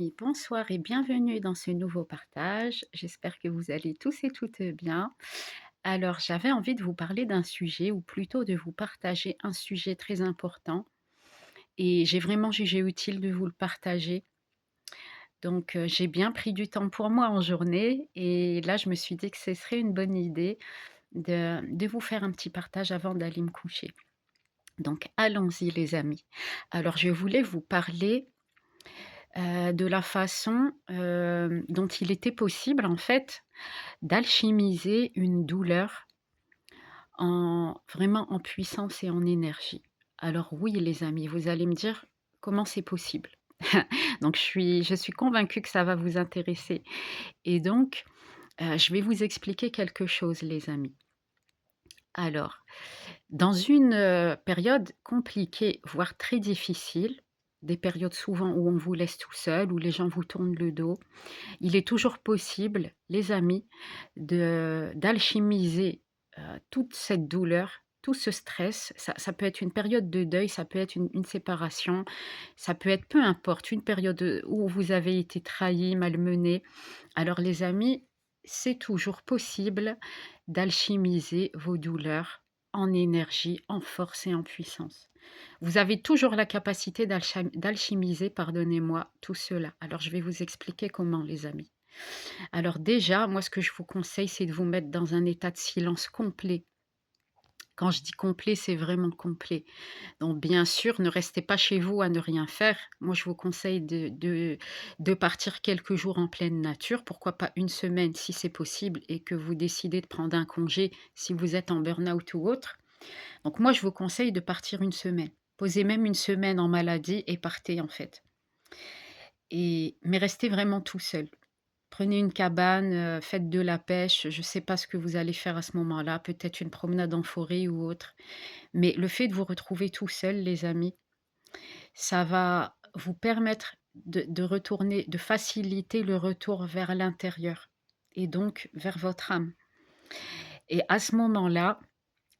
amis, bonsoir et bienvenue dans ce nouveau partage. J'espère que vous allez tous et toutes bien. Alors, j'avais envie de vous parler d'un sujet, ou plutôt de vous partager un sujet très important, et j'ai vraiment jugé utile de vous le partager. Donc, j'ai bien pris du temps pour moi en journée, et là, je me suis dit que ce serait une bonne idée de vous faire un petit partage avant d'aller me coucher. Donc, allons-y, les amis. Alors, je voulais vous parler de la façon, dont il était possible, en fait, d'alchimiser une douleur en vraiment en puissance et en énergie. Alors oui, les amis, vous allez me dire: «Comment c'est possible?» Donc je suis convaincue que ça va vous intéresser et donc, je vais vous expliquer quelque chose, les amis. Alors, dans une, période compliquée, voire très difficile, des périodes souvent où on vous laisse tout seul, où les gens vous tournent le dos, il est toujours possible, les amis, de d'alchimiser, toute cette douleur, tout ce stress. Ça peut être une période de deuil, ça peut être une séparation, ça peut être peu importe, une période, où vous avez été trahi, malmené. Alors les amis, c'est toujours possible d'alchimiser vos douleurs en énergie, en force et en puissance. Vous avez toujours la capacité d'alchimiser, pardonnez-moi, tout cela. Alors je vais vous expliquer comment, les amis. Alors déjà, moi, ce que je vous conseille, c'est de vous mettre dans un état de silence complet. Quand je dis complet, c'est vraiment complet. Donc bien sûr, ne restez pas chez vous à ne rien faire. Moi, je vous conseille de partir quelques jours en pleine nature, pourquoi pas une semaine si c'est possible et que vous décidez de prendre un congé si vous êtes en burn-out ou autre. Donc moi, je vous conseille de partir une semaine. Posez même une semaine en maladie et partez en fait. Mais restez vraiment tout seul. Prenez une cabane, faites de la pêche, je ne sais pas ce que vous allez faire à ce moment-là, peut-être une promenade en forêt ou autre. Mais le fait de vous retrouver tout seul, les amis, ça va vous permettre de retourner, de faciliter le retour vers l'intérieur et donc vers votre âme. Et à ce moment-là,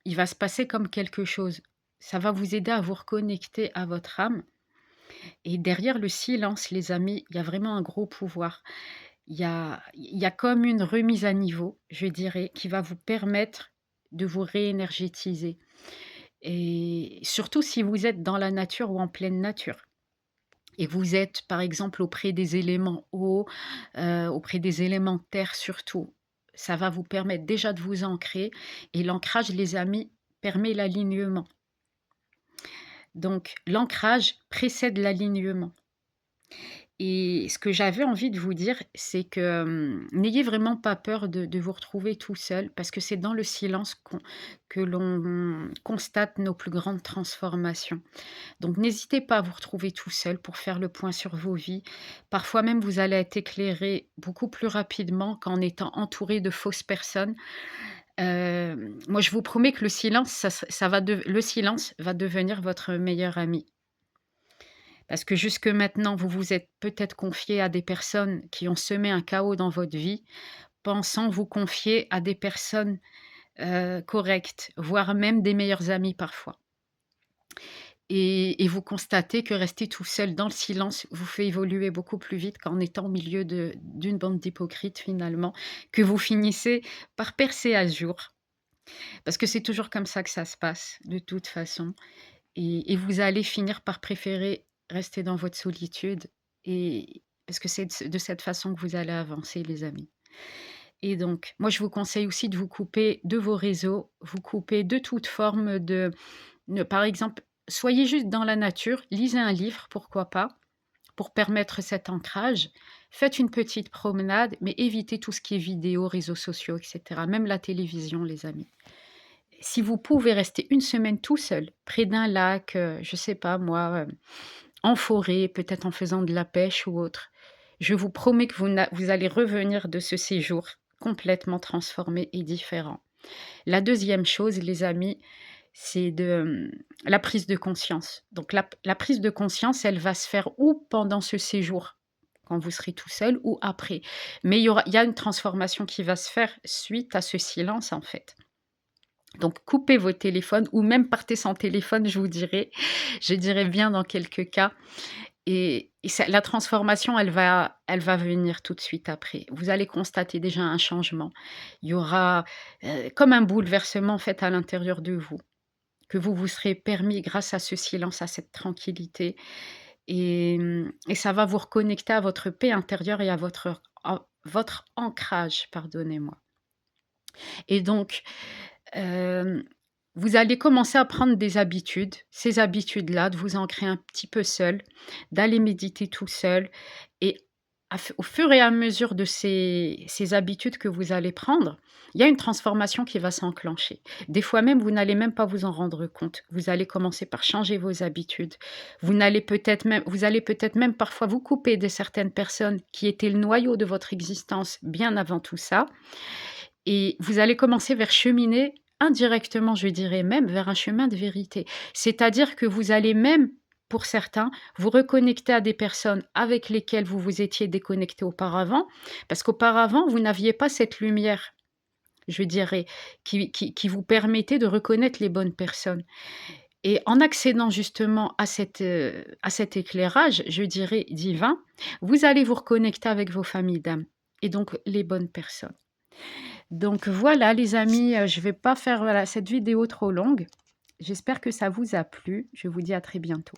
il va se passer comme quelque chose. Ça va vous aider à vous reconnecter à votre âme. Et derrière le silence, les amis, il y a vraiment un gros pouvoir. Il y a comme une remise à niveau, je dirais, qui va vous permettre de vous réénergétiser et surtout si vous êtes dans la nature ou en pleine nature et vous êtes, par exemple, auprès des éléments eau, auprès des éléments terre surtout. Ça va vous permettre déjà de vous ancrer et l'ancrage, les amis, permet l'alignement. Donc l'ancrage précède l'alignement. Et ce que j'avais envie de vous dire, c'est que, n'ayez vraiment pas peur de vous retrouver tout seul parce que c'est dans le silence que l'on constate nos plus grandes transformations. Donc n'hésitez pas à vous retrouver tout seul pour faire le point sur vos vies. Parfois même, vous allez être éclairé beaucoup plus rapidement qu'en étant entouré de fausses personnes. Moi, je vous promets que le silence, le silence va devenir votre meilleur ami. Parce que jusque maintenant, vous vous êtes peut-être confié à des personnes qui ont semé un chaos dans votre vie, pensant vous confier à des personnes, correctes, voire même des meilleurs amis parfois. Et vous constatez que rester tout seul dans le silence vous fait évoluer beaucoup plus vite qu'en étant au milieu d'une bande d'hypocrites finalement, que vous finissez par percer à jour. Parce que c'est toujours comme ça que ça se passe, de toute façon. Et vous allez finir par préférer rester dans votre solitude et parce que c'est de cette façon que vous allez avancer, les amis. Et donc, moi, je vous conseille aussi de vous couper de vos réseaux, vous couper de toute forme par exemple, soyez juste dans la nature, lisez un livre, pourquoi pas, pour permettre cet ancrage. Faites une petite promenade, mais évitez tout ce qui est vidéo, réseaux sociaux, et cetera, même la télévision, les amis. Si vous pouvez rester une semaine tout seul, près d'un lac, je sais pas moi, en forêt, peut-être en faisant de la pêche ou autre, je vous promets que vous allez revenir de ce séjour complètement transformé et différent. La deuxième chose, les amis, c'est la prise de conscience. Donc la prise de conscience, elle va se faire ou pendant ce séjour, quand vous serez tout seul ou après. Mais il y a une transformation qui va se faire suite à ce silence, en fait. Donc coupez vos téléphones ou même partez sans téléphone, je dirais bien dans quelques cas et ça la transformation, elle va venir tout de suite après. Vous allez constater déjà un changement. Il y aura, comme un bouleversement, en fait, à l'intérieur de vous, que vous vous serez permis grâce à ce silence, à cette tranquillité et ça va vous reconnecter à votre paix intérieure et à votre ancrage, pardonnez-moi. Et donc, hem, vous allez commencer à prendre des habitudes, ces habitudes-là, de vous ancrer un petit peu seul, d'aller méditer tout seul et au fur et à mesure de ces habitudes que vous allez prendre, il y a une transformation qui va s'enclencher. Des fois même, vous n'allez même pas vous en rendre compte. Vous allez commencer par changer vos habitudes. Vous allez peut-être même parfois vous couper de certaines personnes qui étaient le noyau de votre existence bien avant tout ça et vous allez commencer vers cheminer indirectement, je dirais même, vers un chemin de vérité. C'est-à-dire que vous allez même, pour certains, vous reconnecter à des personnes avec lesquelles vous vous étiez déconnectés auparavant, parce qu'auparavant, vous n'aviez pas cette lumière, je dirais, qui vous permettait de reconnaître les bonnes personnes. Et en accédant justement à cet éclairage, je dirais divin, vous allez vous reconnecter avec vos familles d'âme et donc les bonnes personnes. Donc voilà les amis, je vais pas faire, voilà, cette vidéo trop longue. J'espère que ça vous a plu. Je vous dis à très bientôt.